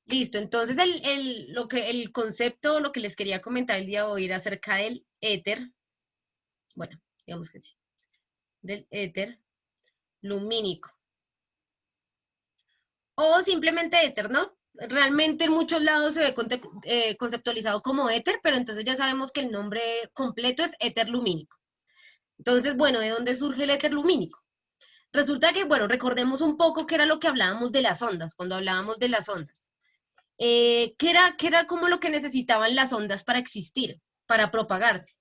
Listo, entonces el concepto, lo que les quería comentar el día de hoy era acerca del éter, bueno, digamos que sí, del éter lumínico, o simplemente éter, ¿no? Realmente en muchos lados se ve conceptualizado como éter, pero entonces ya sabemos que el nombre completo es éter lumínico. Entonces, bueno, ¿de dónde surge el éter lumínico? Resulta que, bueno, recordemos un poco qué era lo que hablábamos de las ondas, cuando hablábamos de las ondas. ¿Qué era como lo que necesitaban las ondas para existir, para propagarse?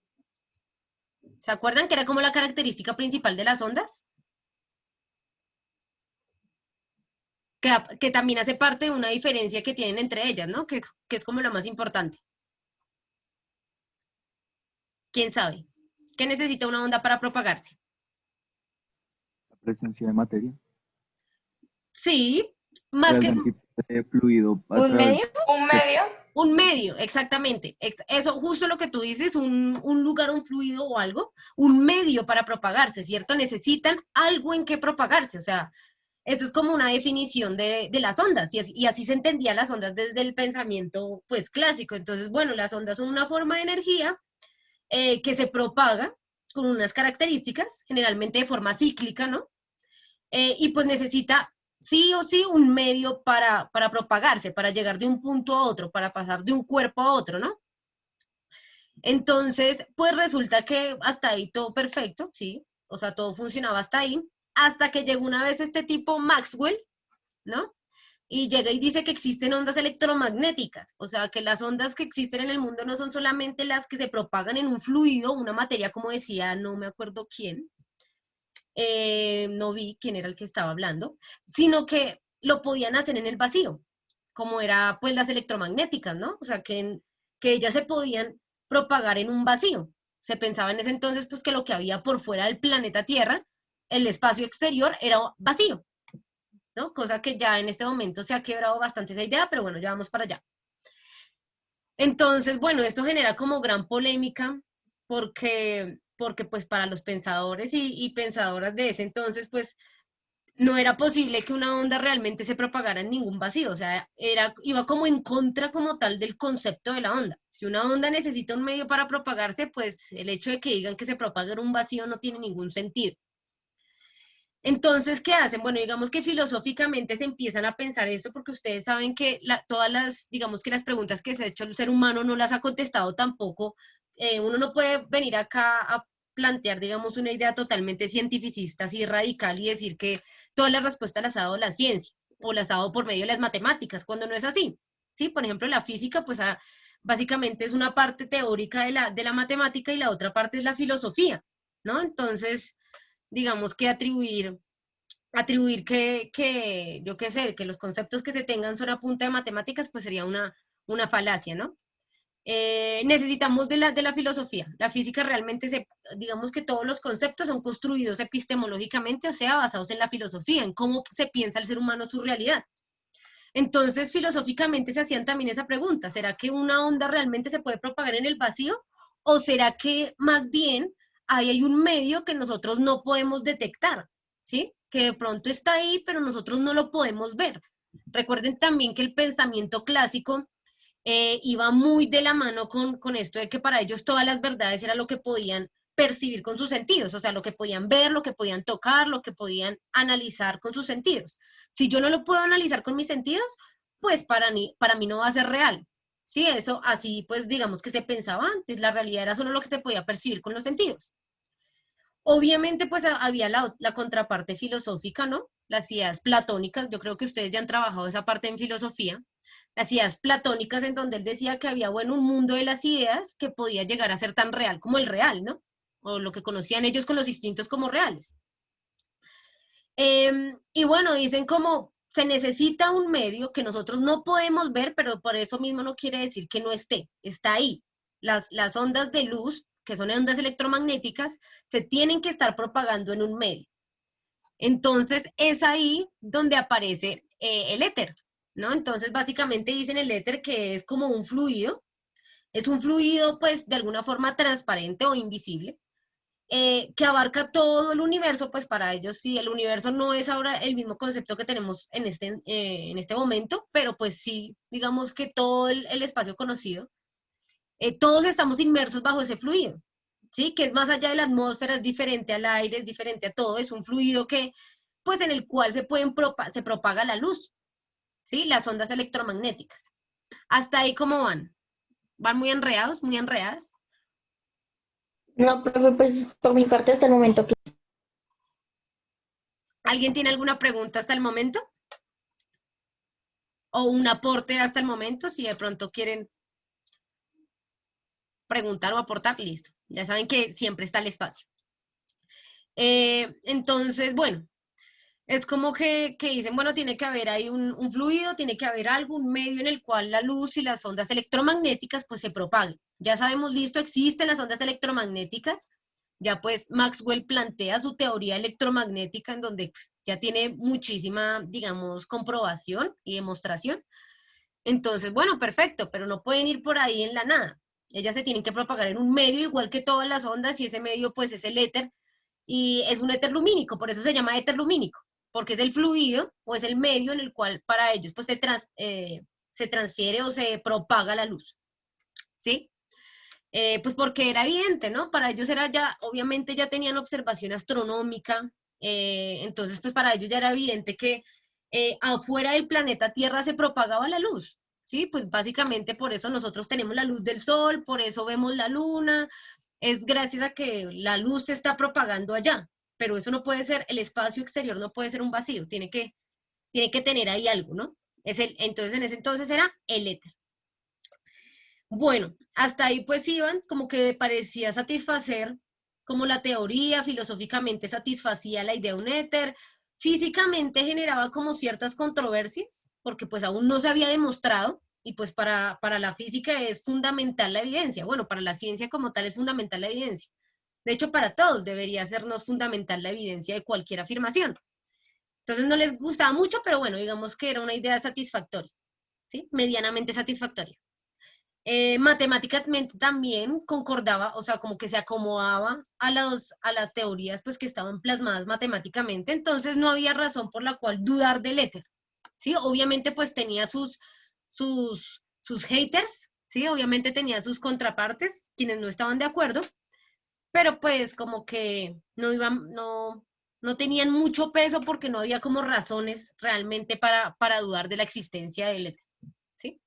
¿Se acuerdan que era como la característica principal de las ondas? Que también hace parte de una diferencia que tienen entre ellas, ¿no? Que es como la más importante. ¿Quién sabe? ¿Qué necesita una onda para propagarse? La presencia de materia, Sí, más de que algún tipo de fluido a ¿Un través medio? ¿Un de... medio? un medio, exactamente. Eso, justo lo que tú dices, un lugar, un fluido o algo, un medio para propagarse, ¿cierto? Necesitan algo en que propagarse, o sea, eso es como una definición de las ondas, y así se entendía las ondas desde el pensamiento, pues, clásico. Entonces, bueno, las ondas son una forma de energía que se propaga con unas características, generalmente de forma cíclica, ¿no? Y pues necesita sí o sí un medio para propagarse, para llegar de un punto a otro, para pasar de un cuerpo a otro, ¿no? Entonces, pues resulta que hasta ahí todo perfecto, ¿sí? O sea, todo funcionaba hasta ahí, hasta que llegó una vez este tipo Maxwell, ¿no? Y llega y dice que existen ondas electromagnéticas, o sea, que las ondas que existen en el mundo no son solamente las que se propagan en un fluido, una materia, como decía, no me acuerdo quién, no vi quién era el que estaba hablando, sino que lo podían hacer en el vacío, como era pues las electromagnéticas, ¿no? O sea, que ellas se podían propagar en un vacío. Se pensaba en ese entonces pues que lo que había por fuera del planeta Tierra, el espacio exterior era vacío, ¿no? Cosa que ya en este momento se ha quebrado bastante esa idea, pero bueno, ya vamos para allá. Entonces, bueno, esto genera como gran polémica porque pues para los pensadores y pensadoras de ese entonces, pues no era posible que una onda realmente se propagara en ningún vacío, o sea, iba como en contra como tal del concepto de la onda. Si una onda necesita un medio para propagarse, pues el hecho de que digan que se propaga en un vacío no tiene ningún sentido. Entonces, ¿qué hacen? Bueno, digamos que filosóficamente se empiezan a pensar esto porque ustedes saben que todas las, digamos que las preguntas que se ha hecho el ser humano no las ha contestado tampoco. Uno no puede venir acá a plantear, digamos, una idea totalmente cientificista, así radical y decir que todas las respuestas las ha dado la ciencia o las ha dado por medio de las matemáticas, cuando no es así. ¿Sí? Por ejemplo, la física, pues básicamente es una parte teórica de la matemática y la otra parte es la filosofía, ¿no? Entonces digamos que atribuir yo qué sé, que los conceptos que se tengan son a punta de matemáticas, pues sería una falacia, ¿no? Necesitamos de la filosofía. La física realmente digamos que todos los conceptos son construidos epistemológicamente, o sea, basados en la filosofía, en cómo se piensa el ser humano su realidad. Entonces, filosóficamente se hacían también esa pregunta, ¿será que una onda realmente se puede propagar en el vacío? ¿O será que más bien ahí hay un medio que nosotros no podemos detectar? ¿Sí? Que de pronto está ahí, pero nosotros no lo podemos ver. Recuerden también que el pensamiento clásico iba muy de la mano con esto de que para ellos todas las verdades era lo que podían percibir con sus sentidos, o sea, lo que podían ver, lo que podían tocar, lo que podían analizar con sus sentidos. Si yo no lo puedo analizar con mis sentidos, pues para mí no va a ser real. Sí, eso así pues digamos que se pensaba antes, la realidad era solo lo que se podía percibir con los sentidos. Obviamente, pues había la contraparte filosófica, ¿no? Las ideas platónicas, yo creo que ustedes ya han trabajado esa parte en filosofía, las ideas platónicas en donde él decía que había, bueno, un mundo de las ideas que podía llegar a ser tan real como el real, ¿no? O lo que conocían ellos con los instintos como reales. Y bueno, dicen como se necesita un medio que nosotros no podemos ver, pero por eso mismo no quiere decir que no esté, está ahí. Las ondas de luz, que son ondas electromagnéticas, se tienen que estar propagando en un medio. Entonces es ahí donde aparece el éter, ¿no? Entonces básicamente dicen el éter que es como un fluido, es un fluido pues de alguna forma transparente o invisible, que abarca todo el universo, pues para ellos sí, el universo no es ahora el mismo concepto que tenemos en este momento, pero pues sí, digamos que todo el espacio conocido, todos estamos inmersos bajo ese fluido, ¿sí? Que es más allá de la atmósfera, es diferente al aire, es diferente a todo, es un fluido que, pues en el cual se propaga la luz, ¿sí? Las ondas electromagnéticas. Hasta ahí, ¿cómo van? ¿Van muy enredados, muy enredadas? No, profe, pues por mi parte hasta el momento. ¿Alguien tiene alguna pregunta hasta el momento? ¿O un aporte hasta el momento? Si de pronto quieren preguntar o aportar, listo. Ya saben que siempre está el espacio. Entonces, bueno, es como que dicen, bueno, tiene que haber ahí un fluido, tiene que haber algún medio en el cual la luz y las ondas electromagnéticas pues se propaguen. Ya sabemos, listo, existen las ondas electromagnéticas. Ya pues Maxwell plantea su teoría electromagnética en donde pues, ya tiene muchísima, digamos, comprobación y demostración. Entonces, bueno, perfecto, pero no pueden ir por ahí en la nada. Ellas se tienen que propagar en un medio igual que todas las ondas y ese medio pues es el éter y es un éter lumínico, por eso se llama éter lumínico, porque es el fluido o es el medio en el cual para ellos pues se transfiere o se propaga la luz, ¿sí? Pues porque era evidente, ¿no? Para ellos era ya, obviamente ya tenían observación astronómica, entonces pues para ellos ya era evidente que afuera del planeta Tierra se propagaba la luz, ¿sí? Pues básicamente por eso nosotros tenemos la luz del sol, por eso vemos la luna, es gracias a que la luz se está propagando allá, pero eso no puede ser, el espacio exterior no puede ser un vacío, tiene que tener ahí algo, ¿no? Entonces en ese entonces era el éter. Bueno, hasta ahí pues iban, como que parecía satisfacer como la teoría, filosóficamente satisfacía la idea de un éter, físicamente generaba como ciertas controversias, porque pues aún no se había demostrado, y pues para la física es fundamental la evidencia, bueno, para la ciencia como tal es fundamental la evidencia. De hecho, para todos debería sernos fundamental la evidencia de cualquier afirmación. Entonces no les gustaba mucho, pero bueno, digamos que era una idea satisfactoria, ¿sí? Medianamente satisfactoria. Matemáticamente también concordaba, o sea, como que se acomodaba a las teorías pues que estaban plasmadas matemáticamente, entonces no había razón por la cual dudar del éter, ¿sí? Obviamente pues tenía sus haters, ¿sí? Obviamente tenía sus contrapartes, quienes no estaban de acuerdo, pero pues como que no tenían mucho peso porque no había como razones realmente para dudar de la existencia del éter, ¿sí?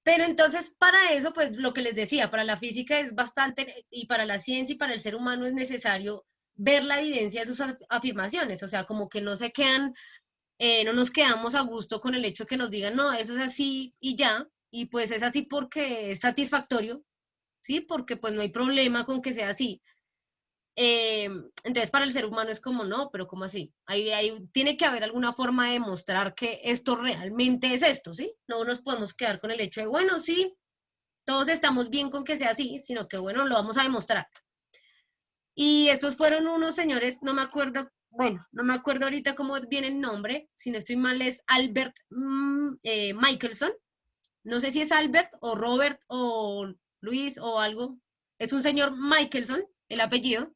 Pero entonces para eso, pues lo que les decía, para la física es bastante, y para la ciencia y para el ser humano es necesario ver la evidencia de sus afirmaciones, o sea, como que no se quedan, no nos quedamos a gusto con el hecho que nos digan, no, eso es así y ya, y pues es así porque es satisfactorio, ¿sí? Porque pues no hay problema con que sea así. Entonces para el ser humano es como, no, pero ¿cómo así? Ahí tiene que haber alguna forma de demostrar que esto realmente es esto, ¿sí? No nos podemos quedar con el hecho de, bueno, sí, todos estamos bien con que sea así, sino que, bueno, lo vamos a demostrar. Y estos fueron unos señores, no me acuerdo, bueno, no me acuerdo ahorita cómo viene el nombre, si no estoy mal es Albert Michelson, no sé si es Albert o Robert o Luis o algo, es un señor Michelson, el apellido,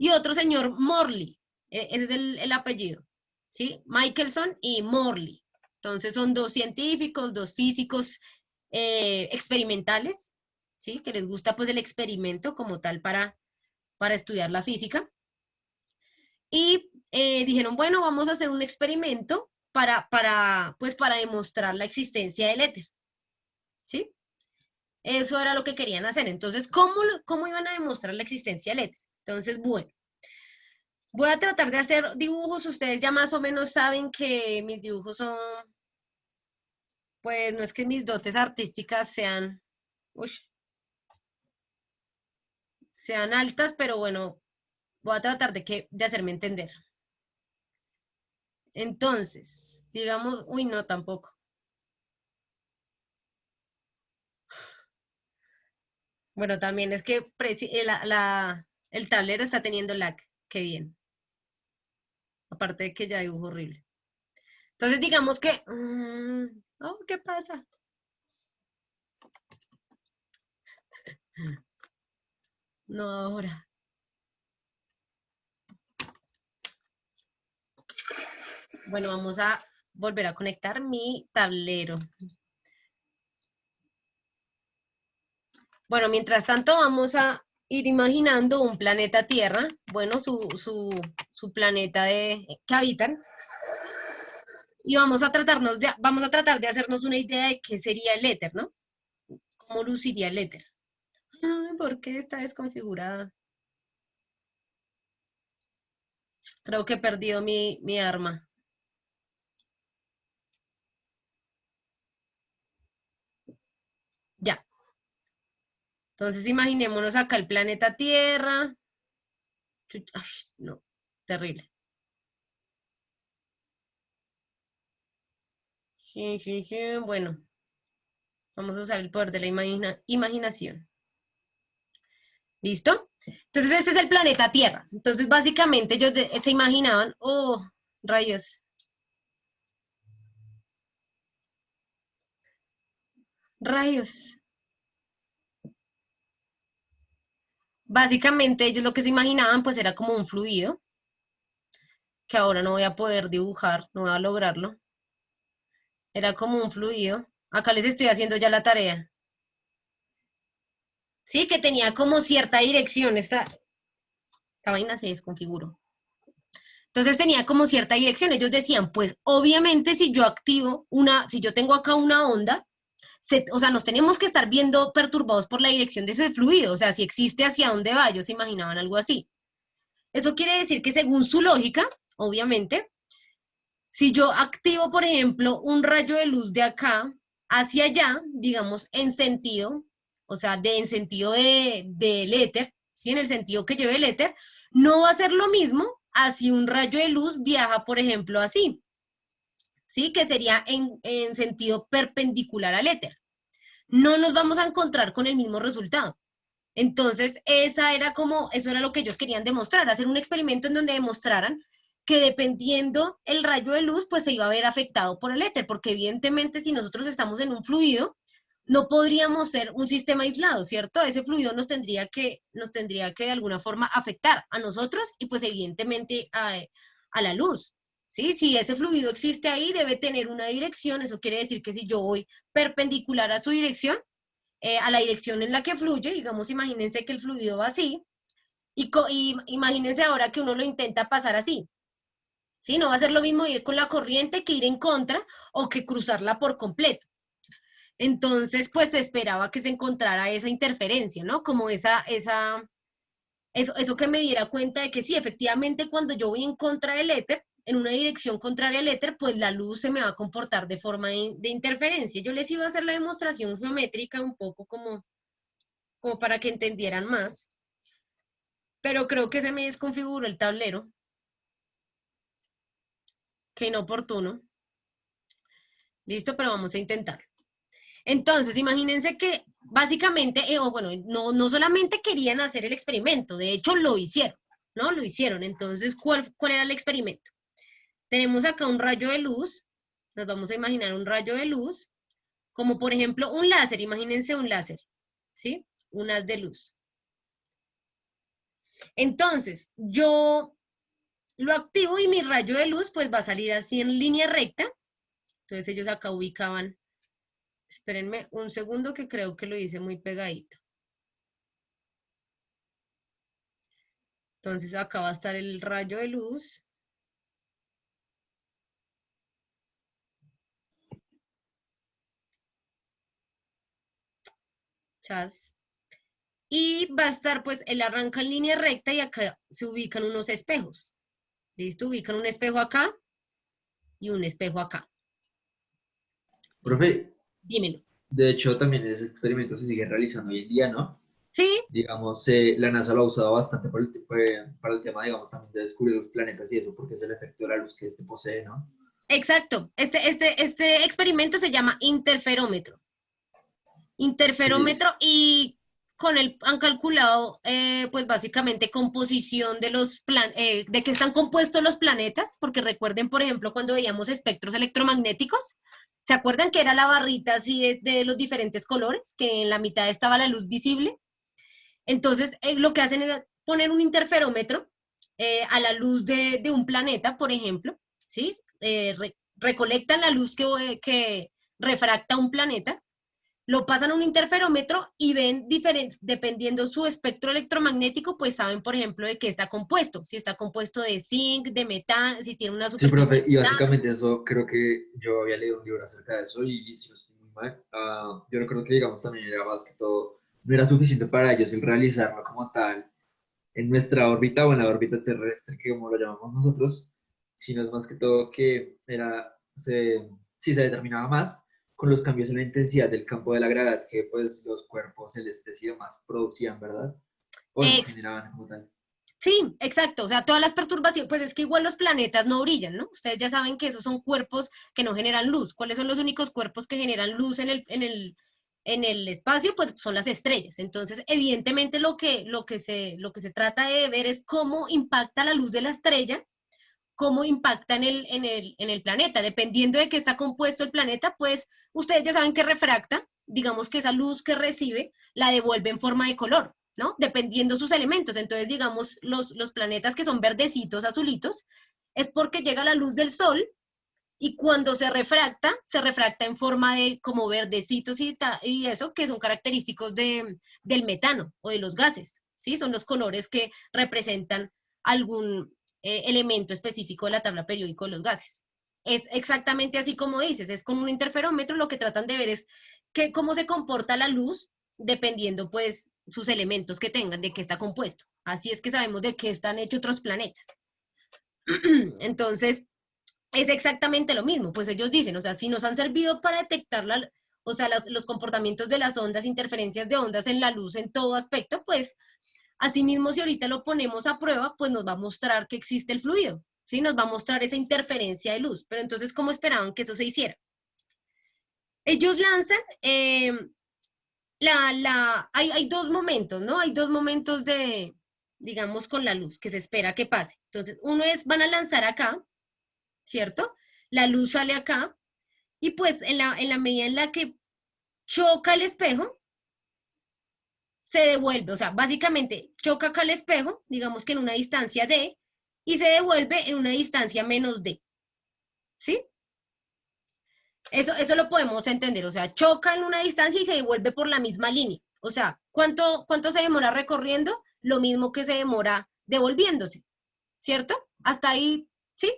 y otro señor Morley, ese es el apellido, ¿sí? Michelson y Morley. Entonces son dos científicos, dos físicos experimentales, ¿sí? Que les gusta pues el experimento como tal para estudiar la física. Y dijeron, bueno, vamos a hacer un experimento pues para demostrar la existencia del éter, ¿sí? Eso era lo que querían hacer. Entonces, ¿cómo iban a demostrar la existencia del éter? Entonces, bueno, voy a tratar de hacer dibujos. Ustedes ya más o menos saben que mis dibujos son, pues no es que mis dotes artísticas uy, sean altas, pero bueno, voy a tratar de hacerme entender. Entonces, digamos, uy, no, tampoco. Bueno, también es que el tablero está teniendo lag. Qué bien. Aparte de que ya dibujo horrible. Entonces, digamos que, oh, ¿qué pasa? No ahora. Bueno, vamos a volver a conectar mi tablero. Bueno, mientras tanto vamos a ir imaginando un planeta Tierra, bueno, su planeta que habitan. Y vamos a tratar de hacernos una idea de qué sería el éter, ¿no? ¿Cómo luciría el éter? Ay, ¿por qué está desconfigurada? Creo que he perdido mi arma. Ya. Entonces imaginémonos acá el planeta Tierra. Ay, no, terrible. Sí, sí, sí. Bueno, vamos a usar el poder de la imaginación. ¿Listo? Entonces este es el planeta Tierra. Entonces básicamente ellos se imaginaban, oh, rayos. Rayos. Básicamente ellos lo que se imaginaban pues era como un fluido, que ahora no voy a poder dibujar, no voy a lograrlo. Era como un fluido. Acá les estoy haciendo ya la tarea. Sí, que tenía como cierta dirección. Esta vaina se desconfiguró. Entonces tenía como cierta dirección. Ellos decían, pues obviamente si yo activo si yo tengo acá una onda, o sea, nos tenemos que estar viendo perturbados por la dirección de ese fluido. O sea, si existe hacia dónde va, ellos se imaginaban algo así. Eso quiere decir que según su lógica, obviamente, si yo activo, por ejemplo, un rayo de luz de acá hacia allá, digamos, en sentido, o sea, en sentido del éter, ¿sí? En el sentido que lleve el éter, no va a ser lo mismo así un rayo de luz viaja, por ejemplo, así, ¿sí? Que sería en sentido perpendicular al éter. No nos vamos a encontrar con el mismo resultado. Entonces, eso era lo que ellos querían demostrar, hacer un experimento en donde demostraran que dependiendo el rayo de luz, pues se iba a ver afectado por el éter, porque evidentemente si nosotros estamos en un fluido, no podríamos ser un sistema aislado, ¿cierto? Ese fluido nos tendría que de alguna forma afectar a nosotros y pues evidentemente a la luz, ¿sí? Si ese fluido existe ahí, debe tener una dirección, eso quiere decir que si yo voy perpendicular a su dirección, a la dirección en la que fluye, digamos, imagínense que el fluido va así, y imagínense ahora que uno lo intenta pasar así, ¿sí? No va a ser lo mismo ir con la corriente que ir en contra o que cruzarla por completo. Entonces, pues se esperaba que se encontrara esa interferencia, ¿no? Como eso que me diera cuenta de que sí, efectivamente, cuando yo voy en contra del éter, en una dirección contraria al éter, pues la luz se me va a comportar de forma de interferencia. Yo les iba a hacer la demostración geométrica un poco como para que entendieran más, pero creo que se me desconfiguró el tablero. Qué inoportuno. Listo, pero vamos a intentar. Entonces, imagínense que básicamente, bueno, no solamente querían hacer el experimento, de hecho lo hicieron, ¿no? Lo hicieron. Entonces, ¿cuál era el experimento? Tenemos acá un rayo de luz, nos vamos a imaginar un rayo de luz, como por ejemplo un láser, imagínense un láser, ¿sí? Un haz de luz. Entonces, yo lo activo y mi rayo de luz pues va a salir así en línea recta. Entonces ellos acá ubicaban, espérenme un segundo que creo que lo hice muy pegadito. Entonces acá va a estar el rayo de luz. Chas. Y va a estar pues, él arranca en línea recta y acá se ubican unos espejos. ¿Listo? Ubican un espejo acá y un espejo acá. Profe, Dímelo. de hecho también ese experimento se sigue realizando hoy en día, ¿no? Sí, Digamos, la NASA lo ha usado bastante para el tema, digamos, también de descubrir los planetas y eso, porque es el efecto de la luz que este posee, ¿no? exacto. Este experimento se llama interferómetro. Sí, sí. Y con él han calculado, pues básicamente composición de qué están compuestos los planetas, porque recuerden, por ejemplo, cuando veíamos espectros electromagnéticos, ¿se acuerdan que era la barrita así de los diferentes colores, que en la mitad estaba la luz visible? Entonces, lo que hacen es poner un interferómetro a la luz de un planeta, por ejemplo, ¿sí? recolectan la luz que refracta un planeta, lo pasan a un interferómetro y ven dependiendo su espectro electromagnético, pues saben, por ejemplo, de qué está compuesto. Si está compuesto de zinc, de metano, si tiene una Sí, superficie profe, de y metano. básicamente eso creo que yo había leído un libro acerca de eso y si no estoy muy mal, yo recuerdo que digamos también era más que todo, no era suficiente para ellos el realizarlo como tal en nuestra órbita o en la órbita terrestre, que como lo llamamos nosotros, sino es más que todo que sí se determinaba más con los cambios en la intensidad del campo de la gravedad que pues los cuerpos celestes y demás producían, ¿verdad? O no, Ex- generaban como tal. sí, exacto. O sea, todas las perturbaciones, pues es que igual los planetas no brillan, ¿no? Ustedes ya saben que esos son cuerpos que no generan luz. ¿Cuáles son los únicos cuerpos que generan luz en el espacio? Pues son las estrellas. Entonces, evidentemente lo que se trata de ver es cómo impacta la luz de la estrella, cómo impacta en el planeta. Dependiendo de qué está compuesto el planeta, pues ustedes ya saben que refracta, digamos que esa luz que recibe la devuelve en forma de color, ¿no? Dependiendo sus elementos. Entonces, digamos, los planetas que son verdecitos, azulitos, es porque llega la luz del sol y cuando se refracta en forma de como verdecitos y eso, que son característicos del metano o de los gases, ¿sí? Son los colores que representan algún elemento específico de la tabla periódica de los gases. Es exactamente así como dices, es con un interferómetro lo que tratan de ver es cómo se comporta la luz dependiendo pues sus elementos que tengan, de qué está compuesto. Así es que sabemos de qué están hechos otros planetas. Entonces, es exactamente lo mismo, pues ellos dicen, o sea, si nos han servido para detectar o sea, los comportamientos de las ondas, interferencias de ondas en la luz en todo aspecto, pues asimismo si ahorita lo ponemos a prueba, pues nos va a mostrar que existe el fluido, ¿sí? Nos va a mostrar esa interferencia de luz, pero entonces, ¿cómo esperaban que eso se hiciera? Ellos lanzan, hay dos momentos, ¿no? Hay dos momentos digamos, con la luz que se espera que pase. Entonces, uno es, van a lanzar acá, ¿cierto? La luz sale acá y pues en la medida en la que choca el espejo, se devuelve, o sea, básicamente choca acá el espejo, digamos que en una distancia D, y se devuelve en una distancia menos D, ¿sí? Eso lo podemos entender, o sea, choca en una distancia y se devuelve por la misma línea. O sea, ¿cuánto se demora recorriendo? Lo mismo que se demora devolviéndose, ¿cierto? Hasta ahí, ¿sí?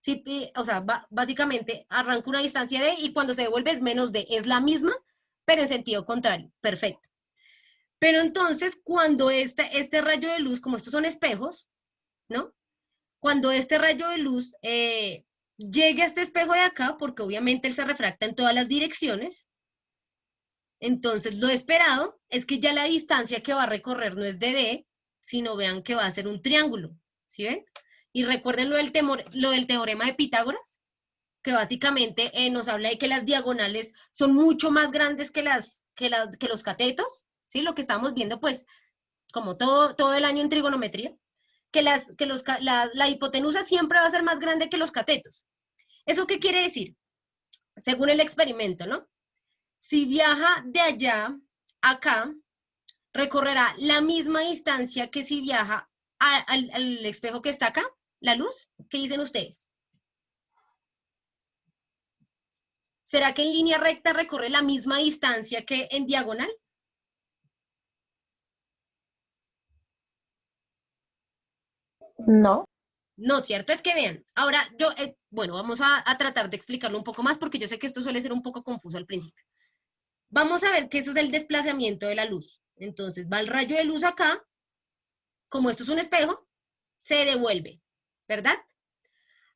Sí, o sea, básicamente arranca una distancia D y cuando se devuelve es menos D, es la misma, pero en sentido contrario. Perfecto. Pero entonces, cuando este rayo de luz, como estos son espejos, ¿no? Cuando este rayo de luz llegue a este espejo de acá, porque obviamente él se refracta en todas las direcciones, entonces lo esperado es que ya la distancia que va a recorrer no es de D, sino vean que va a ser un triángulo, ¿sí ven? Y recuerden lo del teorema de Pitágoras, que básicamente nos habla de que las diagonales son mucho más grandes que los catetos, ¿sí? Lo que estamos viendo, pues, como todo el año en trigonometría, la hipotenusa siempre va a ser más grande que los catetos. ¿Eso qué quiere decir? Según el experimento, ¿no? Si viaja de allá a acá, recorrerá la misma distancia que si viaja al espejo que está acá, la luz. ¿Qué dicen ustedes? ¿Será que en línea recta recorre la misma distancia que en diagonal? No, No, cierto es que vean. Ahora, bueno, vamos a tratar de explicarlo un poco más porque yo sé que esto suele ser un poco confuso al principio. Vamos a ver que eso es el desplazamiento de la luz. Entonces, va el rayo de luz acá, como esto es un espejo, se devuelve, ¿verdad?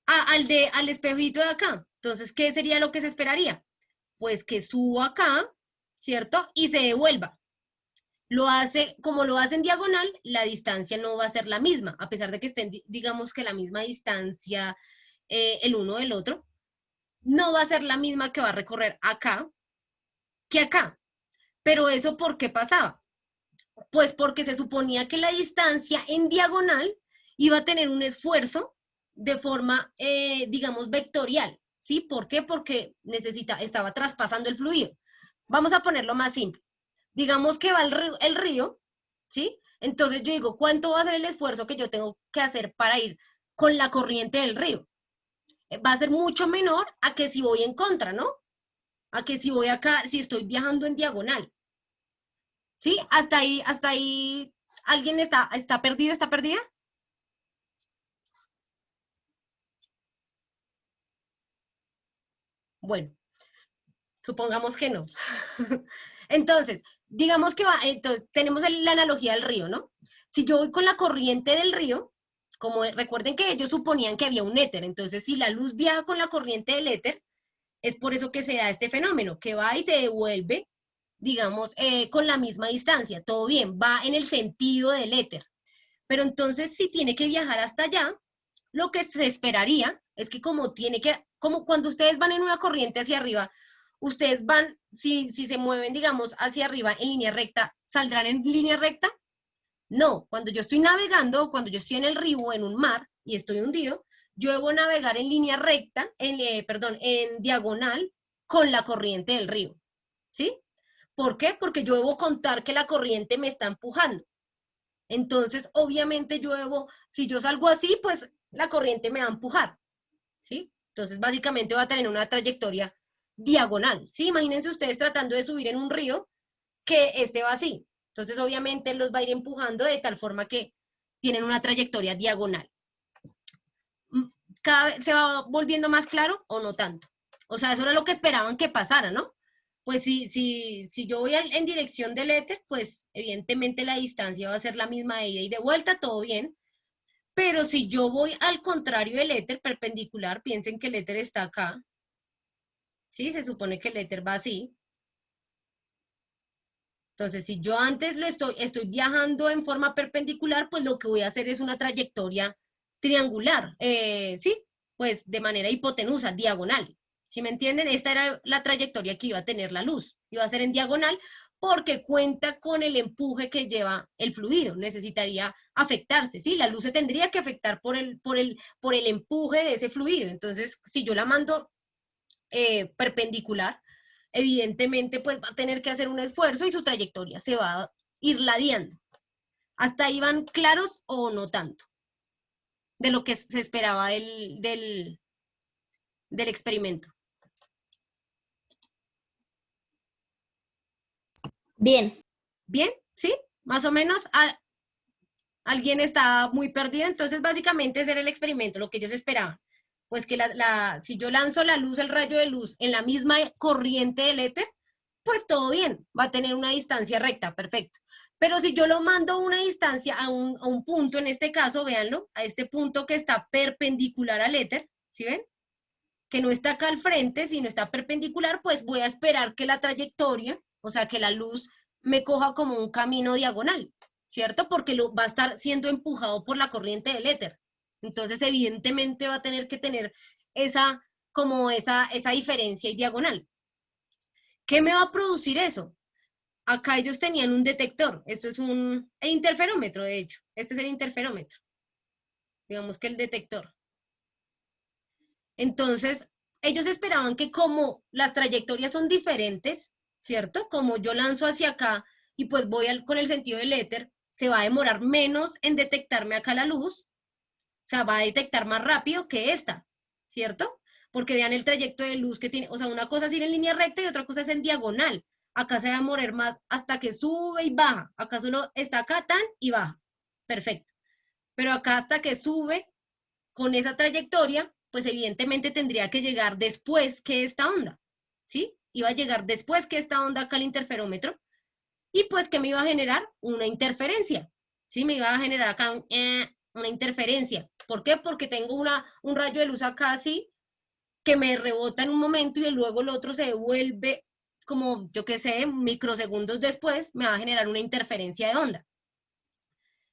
Al espejito de acá. Entonces, ¿qué sería lo que se esperaría? Pues que suba acá, ¿cierto? Y se devuelva. Como lo hace en diagonal, la distancia no va a ser la misma, a pesar de que estén, digamos que la misma distancia el uno del otro, no va a ser la misma que va a recorrer acá que acá. Pero eso, ¿por qué pasaba? Pues porque se suponía que la distancia en diagonal iba a tener un esfuerzo de forma, digamos, vectorial, ¿sí? ¿Por qué? Porque estaba traspasando el fluido. Vamos a ponerlo más simple. Digamos que va el río, ¿sí? Entonces yo digo, ¿cuánto va a ser el esfuerzo que yo tengo que hacer para ir con la corriente del río? va a ser mucho menor a que si voy en contra, ¿no? A que si voy acá, si estoy viajando en diagonal. ¿Sí? Hasta ahí, ¿alguien está perdido, está perdida? Bueno, supongamos que no. Entonces, digamos que entonces, tenemos la analogía del río, ¿no? Si yo voy con la corriente del río, como recuerden que ellos suponían que había un éter, entonces si la luz viaja con la corriente del éter, es por eso que se da este fenómeno, que va y se devuelve, digamos, con la misma distancia. Todo bien, va en el sentido del éter. Pero entonces, si tiene que viajar hasta allá, lo que se esperaría es que como cuando ustedes van en una corriente hacia arriba, ustedes van, si se mueven, digamos, hacia arriba en línea recta, ¿saldrán en línea recta? No, cuando yo estoy navegando, cuando yo estoy en el río, en un mar y estoy hundido, yo debo navegar en línea recta, perdón, en diagonal con la corriente del río, ¿sí? ¿Por qué? Porque yo debo contar que la corriente me está empujando. Entonces, obviamente yo debo, si yo salgo así, pues la corriente me va a empujar, ¿sí? Entonces, básicamente va a tener una trayectoria diagonal, ¿sí? Imagínense ustedes tratando de subir en un río que este va así. Entonces, obviamente los va a ir empujando de tal forma que tienen una trayectoria diagonal. ¿Cada vez se va volviendo más claro o no tanto? O sea, eso era lo que esperaban que pasara, ¿no? Pues si yo voy en dirección del éter, pues evidentemente la distancia va a ser la misma de ida y de vuelta, todo bien. Pero si yo voy al contrario del éter, perpendicular, piensen que el éter está acá, ¿sí? Se supone que el éter va así. Entonces, si yo antes estoy viajando en forma perpendicular, pues lo que voy a hacer es una trayectoria triangular, ¿sí? Pues de manera hipotenusa, diagonal. ¿Sí me entienden? Esta era la trayectoria que iba a tener la luz. Iba a ser en diagonal porque cuenta con el empuje que lleva el fluido. Necesitaría afectarse, ¿sí? La luz se tendría que afectar por el empuje de ese fluido. Entonces, si yo la mando perpendicular, evidentemente pues va a tener que hacer un esfuerzo y su trayectoria se va a ir ladeando. ¿Hasta ahí van claros o no tanto? De lo que se esperaba del experimento. Bien. ¿Bien? ¿Sí? Más o menos alguien está muy perdido, entonces básicamente ese era el experimento, lo que ellos esperaban. Pues que si yo lanzo la luz, el rayo de luz en la misma corriente del éter, pues todo bien, va a tener una distancia recta, perfecto. Pero si yo lo mando a una distancia, a un punto, en este caso, véanlo, a este punto que está perpendicular al éter, ¿sí ven? Que no está acá al frente, sino está perpendicular, pues voy a esperar que la trayectoria, o sea, que la luz me coja como un camino diagonal, ¿cierto? Porque va a estar siendo empujado por la corriente del éter. Entonces, evidentemente va a tener que tener esa diferencia y diagonal. ¿Qué me va a producir eso? Acá ellos tenían un detector. Esto es un interferómetro, de hecho. Este es el interferómetro. Digamos que el detector. Entonces, ellos esperaban que como las trayectorias son diferentes, ¿cierto? Como yo lanzo hacia acá y pues voy con el sentido del éter, se va a demorar menos en detectarme acá la luz, o sea, va a detectar más rápido que esta, ¿cierto? Porque vean el trayecto de luz que tiene, o sea, una cosa es ir en línea recta y otra cosa es en diagonal. Acá se va a demorar más hasta que sube y baja. Acá solo está acá tan y baja. Perfecto. Pero acá hasta que sube con esa trayectoria, pues evidentemente tendría que llegar después que esta onda, ¿sí? Iba a llegar después que esta onda acá al interferómetro y pues que me iba a generar una interferencia, ¿sí? Me iba a generar acá una interferencia. ¿Por qué? Porque tengo un rayo de luz acá así que me rebota en un momento y luego el otro se devuelve como, yo qué sé, microsegundos después, me va a generar una interferencia de onda.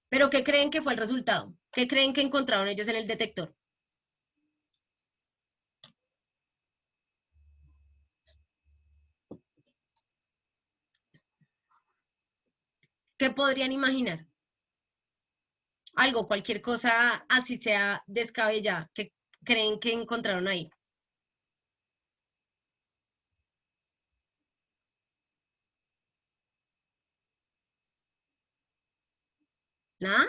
¿Pero qué creen que fue el resultado? ¿Qué creen que encontraron ellos en el detector? ¿Qué podrían imaginar? Algo, cualquier cosa, así sea descabellada, que creen que encontraron ahí. ¿Nada?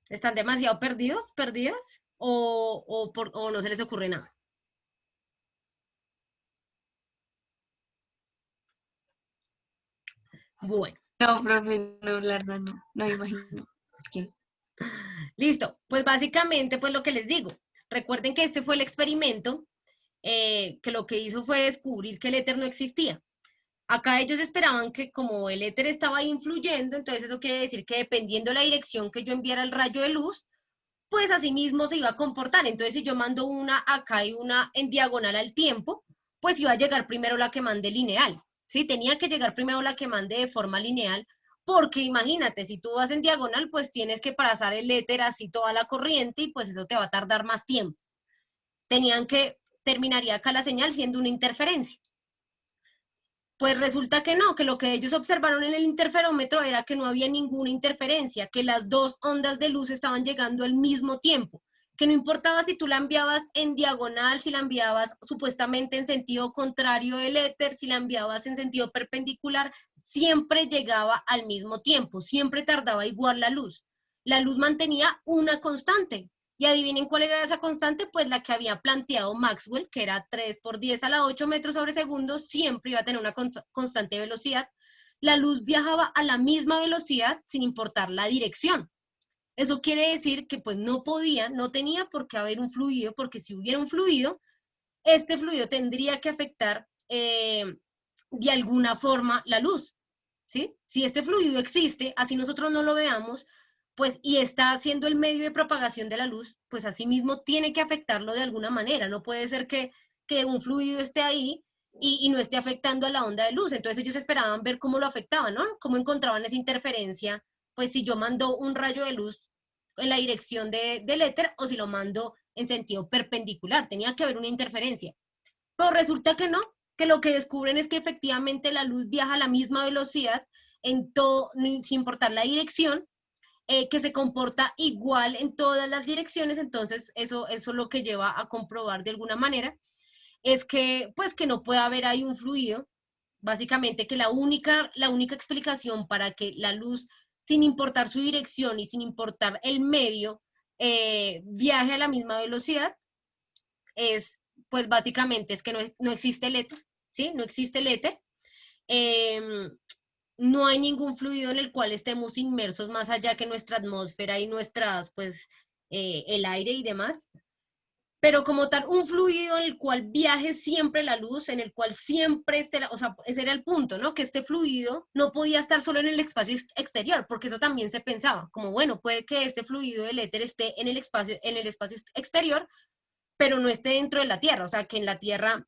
¿Están demasiado perdidas? ¿O no se les ocurre nada? Bueno, No, profe, no, la verdad no, no me imagino. ¿Qué? listo. Pues básicamente, pues lo que les digo. Recuerden que este fue el experimento, que lo que hizo fue descubrir que el éter no existía. Acá ellos esperaban que como el éter estaba influyendo, entonces eso quiere decir que dependiendo de la dirección que yo enviara el rayo de luz, pues así mismo se iba a comportar. Entonces si yo mando una acá y una en diagonal al tiempo, pues iba a llegar primero la que mande lineal, ¿sí? Tenía que llegar primero la que mande de forma lineal, porque imagínate, si tú vas en diagonal, pues tienes que pasar el éter así toda la corriente y pues eso te va a tardar más tiempo. Terminaría acá la señal siendo una interferencia. Pues resulta que no, que lo que ellos observaron en el interferómetro era que no había ninguna interferencia, que las dos ondas de luz estaban llegando al mismo tiempo, que no importaba si tú la enviabas en diagonal, si la enviabas supuestamente en sentido contrario del éter, si la enviabas en sentido perpendicular, siempre llegaba al mismo tiempo, siempre tardaba igual la luz. La luz mantenía una constante. Y adivinen cuál era esa constante, pues la que había planteado Maxwell, que era 3 por 10 a la 8 metros sobre segundo, siempre iba a tener una constante velocidad. La luz viajaba a la misma velocidad sin importar la dirección. Eso quiere decir que pues no tenía por qué haber un fluido, porque si hubiera un fluido, este fluido tendría que afectar de alguna forma la luz, ¿sí? Si este fluido existe, así nosotros no lo veamos, pues, y está siendo el medio de propagación de la luz, pues así mismo tiene que afectarlo de alguna manera. No puede ser que un fluido esté ahí y no esté afectando a la onda de luz. Entonces ellos esperaban ver cómo lo afectaban, ¿no? Cómo encontraban esa interferencia, pues si yo mando un rayo de luz en la dirección del éter o si lo mando en sentido perpendicular. Tenía que haber una interferencia. Pero resulta que no, que lo que descubren es que efectivamente la luz viaja a la misma velocidad en todo, sin importar la dirección, que se comporta igual en todas las direcciones. Entonces eso lo que lleva a comprobar de alguna manera es que pues que no puede haber ahí un fluido, básicamente que la única explicación para que la luz, sin importar su dirección y sin importar el medio, viaje a la misma velocidad, es pues básicamente es que no existe el éter, ¿sí? No existe el éter. Eh, no hay ningún fluido en el cual estemos inmersos más allá que nuestra atmósfera y nuestras, pues, el aire y demás. Pero como tal, un fluido en el cual viaje siempre la luz, en el cual siempre esté, o sea, ese era el punto, ¿no? Que este fluido no podía estar solo en el espacio exterior, porque eso también se pensaba, como bueno, puede que este fluido del éter esté en el espacio exterior, pero no esté dentro de la Tierra, o sea, que en la Tierra,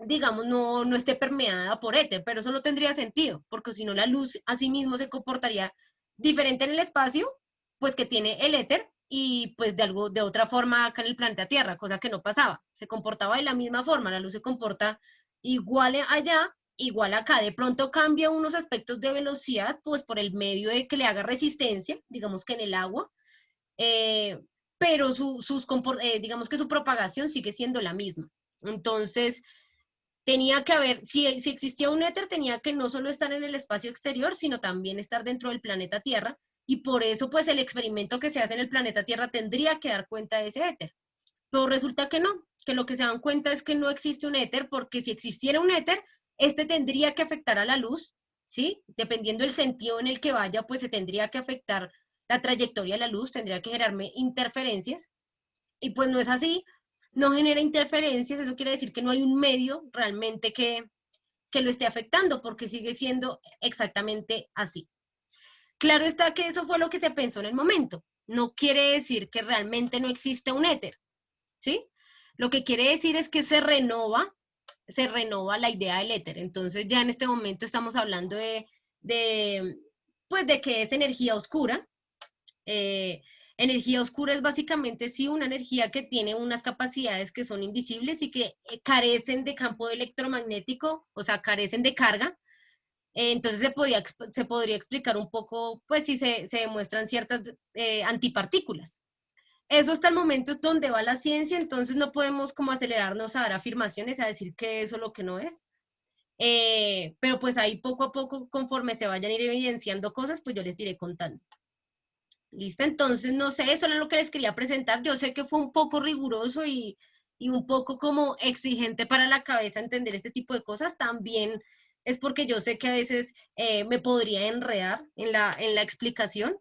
digamos, no esté permeada por éter, pero eso no tendría sentido, porque si no la luz a sí mismo se comportaría diferente en el espacio, pues que tiene el éter, y pues de otra forma acá en el planeta Tierra, cosa que no pasaba, se comportaba de la misma forma, la luz se comporta igual allá, igual acá, de pronto cambia unos aspectos de velocidad, pues por el medio de que le haga resistencia, digamos que en el agua, eh, pero digamos que su propagación sigue siendo la misma. Entonces, tenía que haber, si existía un éter, tenía que no solo estar en el espacio exterior, sino también estar dentro del planeta Tierra, y por eso, pues, el experimento que se hace en el planeta Tierra tendría que dar cuenta de ese éter. Pero resulta que no, que lo que se dan cuenta es que no existe un éter, porque si existiera un éter, este tendría que afectar a la luz, ¿sí? Dependiendo del sentido en el que vaya, pues se tendría que afectar la trayectoria de la luz, tendría que generarme interferencias, y pues no es así, no genera interferencias, eso quiere decir que no hay un medio realmente que lo esté afectando, porque sigue siendo exactamente así. Claro está que eso fue lo que se pensó en el momento, no quiere decir que realmente no existe un éter, ¿sí? Lo que quiere decir es que se renova la idea del éter. Entonces ya en este momento estamos hablando pues de que es energía oscura. Eh, energía oscura es básicamente sí una energía que tiene unas capacidades que son invisibles y que carecen de campo electromagnético, o sea, carecen de carga. Entonces se podría explicar un poco, pues si se demuestran ciertas antipartículas. Eso hasta el momento es donde va la ciencia, entonces no podemos como acelerarnos a dar afirmaciones, a decir que eso es lo que no es. Pero pues ahí poco a poco, conforme se vayan a ir evidenciando cosas, pues yo les iré contando. Listo, entonces no sé, eso era lo que les quería presentar. Yo sé que fue un poco riguroso y un poco como exigente para la cabeza entender este tipo de cosas. También es porque yo sé que a veces me podría enredar en la explicación.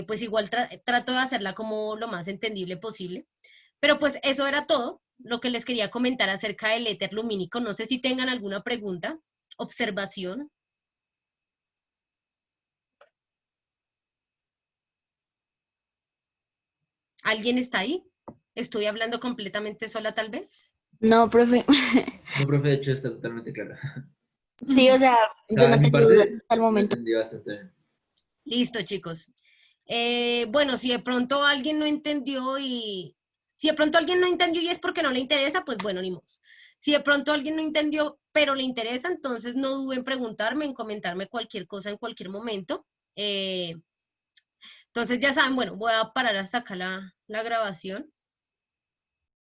Pues igual trato de hacerla como lo más entendible posible. Pero pues eso era todo lo que les quería comentar acerca del éter lumínico. No sé si tengan alguna pregunta, observación. ¿Alguien está ahí? ¿Estoy hablando completamente sola tal vez? No, profe. No, profe, de hecho está totalmente clara. Sí, o sea, O yo sea, no en mi tengo dudas parte hasta el lo momento. entendí bastante bien. Listo, chicos. Bueno, si de pronto alguien no entendió y si de pronto alguien no entendió y es porque no le interesa, pues bueno, ni modo. Si de pronto alguien no entendió, pero le interesa, entonces no duden en preguntarme, en comentarme cualquier cosa en cualquier momento. Entonces ya saben, bueno, voy a parar hasta acá la grabación.